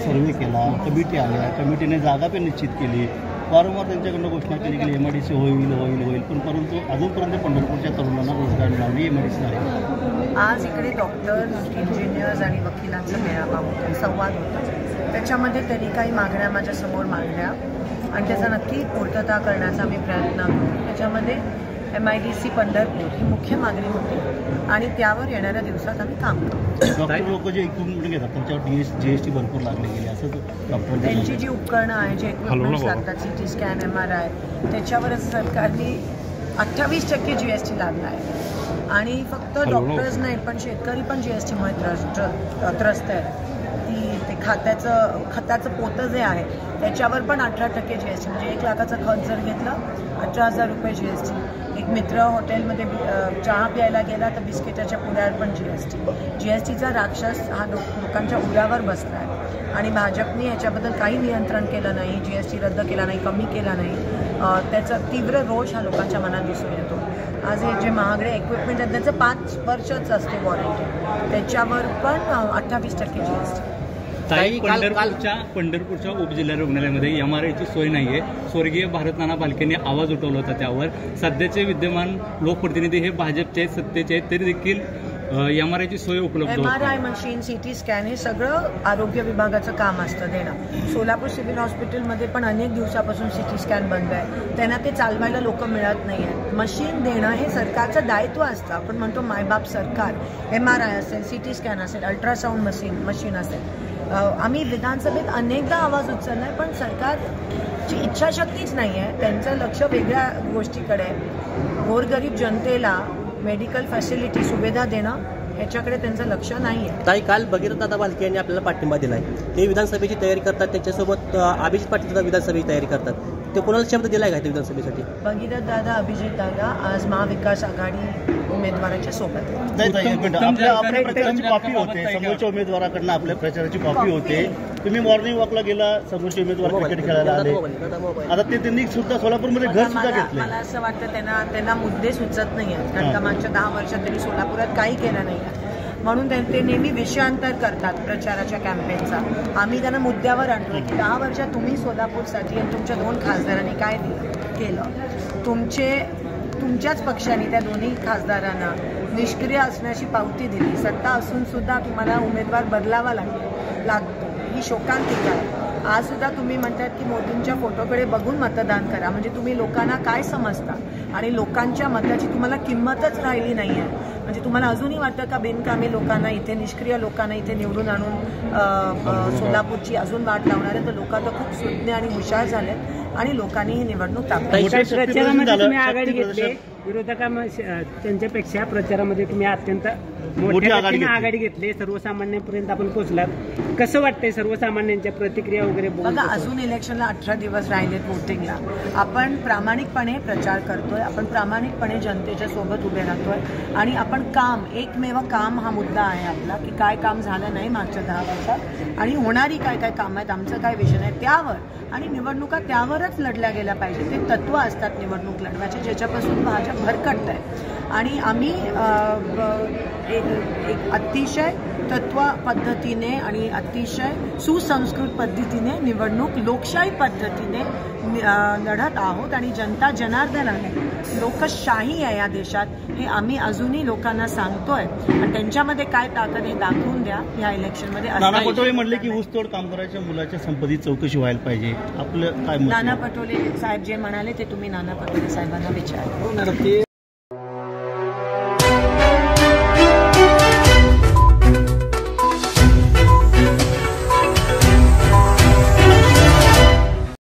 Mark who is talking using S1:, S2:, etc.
S1: सर्वे केला, कमिटी आल्या, कमिटीने जागा पण निश्चित केली, वारंवार त्यांच्याकडनं घोषणा केली की MIDC होईल, पण परंतु अजूनपर्यंत पंढरपूरच्या तरुणांना रोजगार मिळाली MIDC नाही.
S2: आज इकडे डॉक्टर्स, इंजिनियर्स आणि वकिलांचा मेळावा होता, संवाद होता. त्याच्यामध्ये त्यांनी काही मागण्या माझ्यासमोर मांडल्या आणि त्याचा नक्की पूर्तता करण्याचा आम्ही प्रयत्न करू. त्याच्यामध्ये MIDC पंढरपूर ही मुख्य मागणी होती आणि त्यावर येणाऱ्या दिवसात आम्ही काम करू.
S1: डॉक्टर लोक जे इक्विपमेंट घेतात त्यांच्यावर GST भरपूर लागले गेले असं डॉक्टर
S2: त्यांची जी उपकरणं आहे, जे इक्विपमेंट्स लागतात, CT स्कॅन, MRI, त्याच्यावरच सरकारने 28% GST लागला आहे. आणि फक्त डॉक्टर्स नाही पण शेतकरी पण GSTमुळे त्रस्त आहे. ते खताचं पोतं जे आहे त्याच्यावर पण 18% GST, म्हणजे 1 लाखाचं खत जर घेतलं 18,000 रुपये GST. एक मित्र हॉटेलमध्ये चहा प्यायला गेला तर बिस्किटाच्या पुड्यावर पण GSTचा राक्षस हा लोकांच्या उरावर बसला आहे आणि भाजपने याच्याबद्दल काही नियंत्रण केलं नाही, GST रद्द केला नाही, कमी केला नाही. त्याचा तीव्र रोष हा लोकांच्या मनात दिसून येतो. आज हे जे महागडे इक्विपमेंट आहेत त्याचं 5 वर्षच असते वॉरंटी, त्याच्यावर पण 28% GST.
S3: पंढरपूरच्या उपजिल्हा रुग्णालयामध्ये MRIची सोय नाहीये. स्वर्गीय भारत नाना भालकेंनी आवाज उठवला होता त्यावर. सध्याचे विद्यमान लोकप्रतिनिधी हे भाजपचे सत्तेचे आहेत तरी देखील MRIची सोय उपलब्ध.
S2: MRI मशीन, CT स्कॅन हे सगळं आरोग्य विभागाचं काम असतं देणं. सोलापूर सिव्हिल हॉस्पिटलमध्ये पण अनेक दिवसापासून CT स्कॅन बंद आहे, त्यांना ते चालवायला लोक मिळत नाही आहेत. मशीन देणं हे सरकारचं दायित्व असतं. आपण म्हणतो मायबाप सरकार. MRI असेल, CT स्कॅन असेल, अल्ट्रासाऊंड मशीन असेल. आम्ही विधानसभेत अनेकदा आवाज उचललाय पण सरकारची इच्छाशक्तीच नाही आहे. त्यांचं लक्ष वेगळ्या गोष्टीकडे आहे. गोरगरीब जनतेला मेडिकल फॅसिलिटी सुविधा देणं याच्याकडे त्यांचं लक्ष नाही आहे.
S4: ताई, काल भगीरथदादा भालके यांनी आपल्याला पाठिंबा दिलाय. ते विधानसभेची तयारी करतात, त्याच्यासोबत अभिजित पाटील सुद्धा विधानसभेची तयारी करतात. ते कोणाला शब्द दिलाय का ते विधानसभेसाठी?
S2: भगीरथदादा, अभिजितदादा आज महाविकास आघाडी उमेदवाराच्या सोबत
S1: आपल्या प्रचाराची कॉपी होते, समोरच्या उमेदवाराकडनं आपल्या प्रचाराची कॉपी होते. तुम्ही मॉर्निंग वॉकला गेला, समोरचे उमेदवार क्रिकेट खेळायला आले. आता त्यांनी सुद्धा सोलापूरमध्ये घर सुद्धा घेतले.
S2: मला असं वाटतं त्यांना मुद्दे सुचत नाही आहेत, कारण का मागच्या 10 वर्षात त्यांनी सोलापुरात काही केलं नाही आहे. म्हणून ते नेहमी विषयांतर करतात प्रचाराच्या कॅम्पेनचा. आम्ही त्यांना मुद्द्यावर आणतो की 10 वर्षात तुम्ही सोलापूरसाठी आणि तुमच्या 2 खासदारांनी काय केलं. तुमच्याच पक्षाने त्या दोन्ही खासदारांना निष्क्रिय असण्याची पावती दिली. सत्ता असून सुद्धा तुम्हाला उमेदवार बदलावा लागतो, ही शोकांतिका आहे. आज सुद्धा तुम्ही म्हणतात की मोदींच्या फोटोकडे बघून मतदान करा, म्हणजे तुम्ही लोकांना काय समजता आणि लोकांच्या मताची तुम्हाला किंमतच राहिली नाही आहे. म्हणजे तुम्हाला अजूनही वाटतं का बिनकामी लोकांना इथे, निष्क्रिय लोकांना इथे निवडून आणून सोलापूरची अजून वाट लावणार आहे. तर लोक तर खूप सुज्ञ आणि हुशार झाले आणि लोकांनी ही निवडणूक टाकली.
S5: प्रचारामध्ये तुम्ही आघाडी घेतली, त्यांच्यापेक्षा प्रचारामध्ये तुम्ही अत्यंत मोठ्या आघाडी घेतली, सर्वसामान्यांपर्यंत आपण पोहोचलात. कसं वाटतंय सर्वसामान्यांच्या प्रतिक्रिया वगैरे?
S2: बघा, अजून इलेक्शनला 18 दिवस राहिलेत वोटिंगला. आपण प्रामाणिकपणे प्रचार करतोय, आपण प्रामाणिकपणे जनतेच्या सोबत उभे राहतोय आणि आपण एकमेव काम हा मुद्दा आहे आपला की काय काम झालं नाही मागच्या 10 वर्षात आणि होणारी काय काम आहेत, आमचं काय विजन आहे त्यावर, आणि निवडणुका त्यावरच लढल्या गेल्या पाहिजे. ते तत्व असतात निवडणूक लढवायचे ज्याच्यापासून भाजप भरकटत आहे. आणि आम्ही एक अतिशय तत्व पद्धतीने आणि अतिशय सुसंस्कृत पद्धतीने निवडणूक लोकशाही पद्धतीने लढत आहोत आणि जनता जनार्दन आहे, लोकशाही आहे या देशात, हे आम्ही अजूनही लोकांना सांगतोय. आणि त्यांच्यामध्ये काय ताकद हे दाखवून द्या या इलेक्शनमध्ये.
S1: नाना पटोले म्हणले की ऊसतोड कामगारांच्या मुलाच्या संपत्तीची चौकशी व्हायला पाहिजे. आपलं काय?
S2: नाना पटोले साहेब जे म्हणाले ते तुम्ही नाना पटोले साहेबांना विचारा.